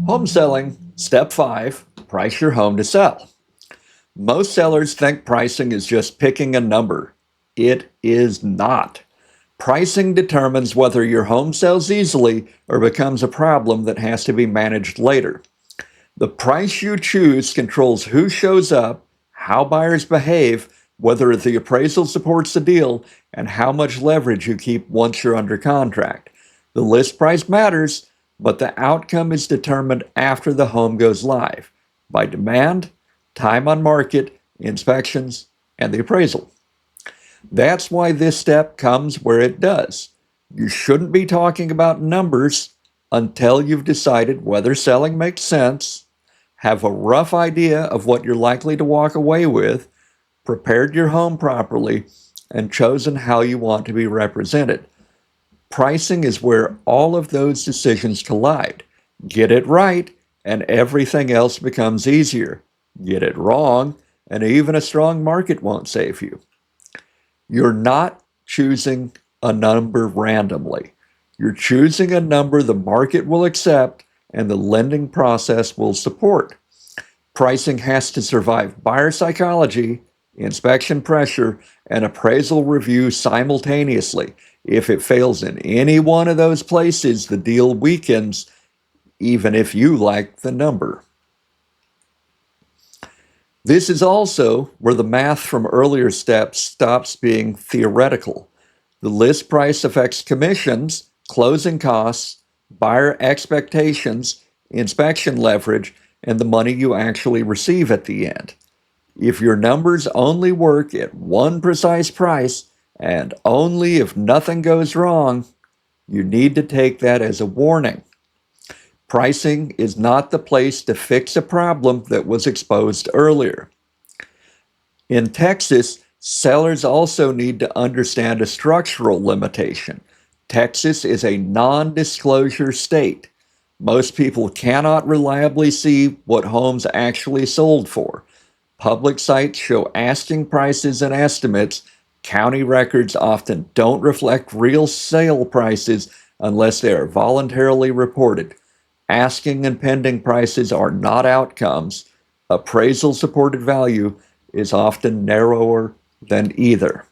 Home selling, step 5, price your home to sell. Most sellers think pricing is just picking a number. It is not. Pricing determines whether your home sells easily or becomes a problem that has to be managed later. The price you choose controls who shows up, how buyers behave, whether the appraisal supports the deal, and how much leverage you keep once you're under contract. The list price matters, but the outcome is determined after the home goes live by demand, time on market, inspections, and the appraisal. That's why this step comes where it does. You shouldn't be talking about numbers until you've decided whether selling makes sense, have a rough idea of what you're likely to walk away with, prepared your home properly, and chosen how you want to be represented. Pricing is where all of those decisions collide. Get it right, and everything else becomes easier. Get it wrong, and even a strong market won't save you. You're not choosing a number randomly. You're choosing a number the market will accept and the lending process will support. Pricing has to survive buyer psychology, inspection pressure, and appraisal review simultaneously. If it fails in any one of those places, the deal weakens, even if you like the number. This is also where the math from earlier steps stops being theoretical. The list price affects commissions, closing costs, buyer expectations, inspection leverage, and the money you actually receive at the end. If your numbers only work at one precise price, and only if nothing goes wrong, you need to take that as a warning. Pricing is not the place to fix a problem that was exposed earlier. In Texas, sellers also need to understand a structural limitation. Texas is a non-disclosure state. Most people cannot reliably see what homes actually sold for. Public sites show asking prices and estimates. County records often don't reflect real sale prices unless they are voluntarily reported. Asking and pending prices are not outcomes. Appraisal supported value is often narrower than either.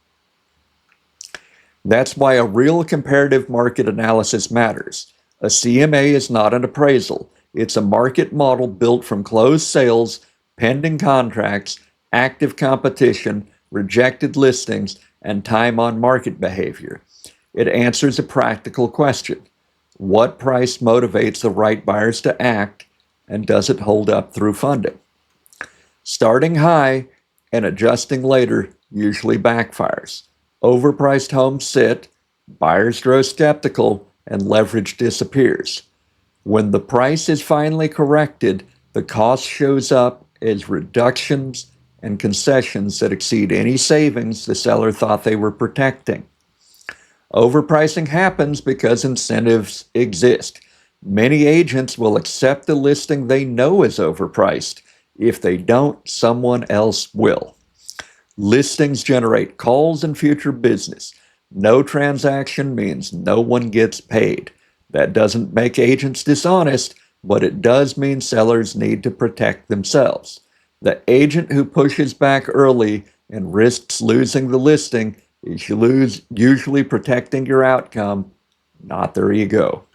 That's why a real comparative market analysis matters. A CMA is not an appraisal. It's a market model built from closed sales, pending contracts, active competition, rejected listings, and time on market behavior. It answers a practical question. What price motivates the right buyers to act, and does it hold up through funding? Starting high and adjusting later usually backfires. Overpriced homes sit, buyers grow skeptical, and leverage disappears. When the price is finally corrected, the cost shows up as reductions and concessions that exceed any savings the seller thought they were protecting. Overpricing happens because incentives exist. Many agents will accept a listing they know is overpriced. If they don't, someone else will. Listings generate calls and future business. No transaction means no one gets paid. That doesn't make agents dishonest, but it does mean sellers need to protect themselves. The agent who pushes back early and risks losing the listing is usually protecting your outcome, not their ego.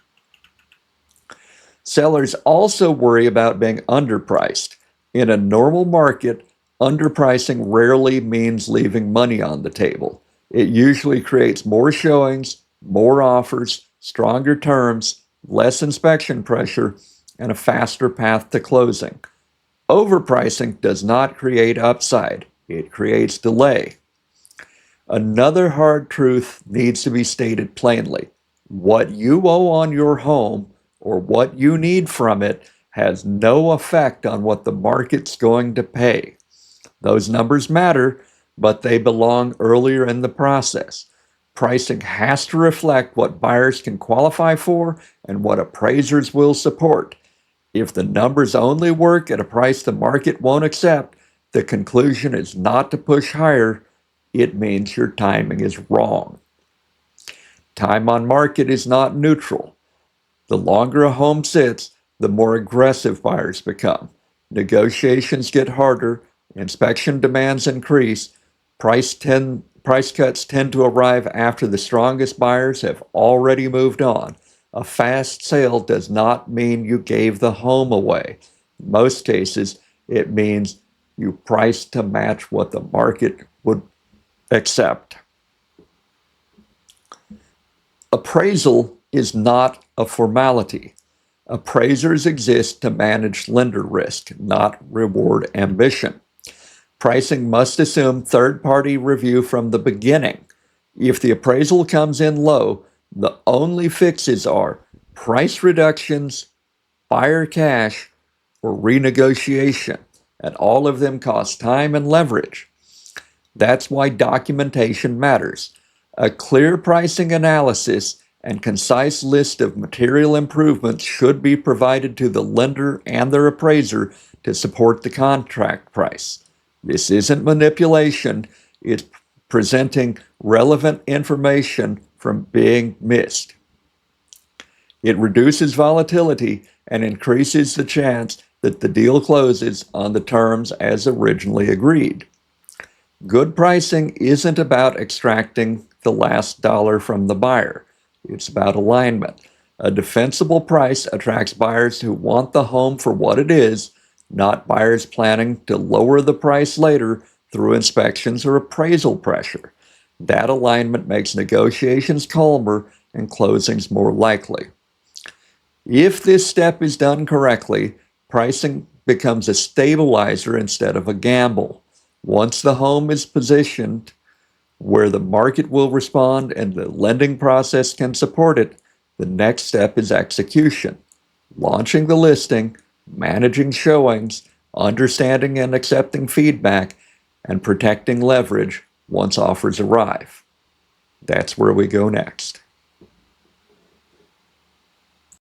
Sellers also worry about being underpriced. In a normal market, underpricing rarely means leaving money on the table. It usually creates more showings, more offers, stronger terms, less inspection pressure, and a faster path to closing. Overpricing does not create upside, it creates delay. Another hard truth needs to be stated plainly. What you owe on your home or what you need from it has no effect on what the market's going to pay. Those numbers matter, but they belong earlier in the process. Pricing has to reflect what buyers can qualify for and what appraisers will support. If the numbers only work at a price the market won't accept, the conclusion is not to push higher. It means your timing is wrong. Time on market is not neutral. The longer a home sits, the more aggressive buyers become. Negotiations get harder, inspection demands increase, price cuts tend to arrive after the strongest buyers have already moved on. A fast sale does not mean you gave the home away. In most cases, it means you priced to match what the market would accept. Appraisal is not a formality. Appraisers exist to manage lender risk, not reward ambition. Pricing must assume third-party review from the beginning. If the appraisal comes in low, the only fixes are price reductions, buyer cash, or renegotiation, and all of them cost time and leverage. That's why documentation matters. A clear pricing analysis and concise list of material improvements should be provided to the lender and their appraiser to support the contract price. This isn't manipulation, it's presenting relevant information from being missed. It reduces volatility and increases the chance that the deal closes on the terms as originally agreed. Good pricing isn't about extracting the last dollar from the buyer. It's about alignment. A defensible price attracts buyers who want the home for what it is, not buyers planning to lower the price later through inspections or appraisal pressure. That alignment makes negotiations calmer and closings more likely. If this step is done correctly, pricing becomes a stabilizer instead of a gamble. Once the home is positioned where the market will respond and the lending process can support it, the next step is execution. Launching the listing, managing showings, understanding and accepting feedback, and protecting leverage once offers arrive. That's where we go next.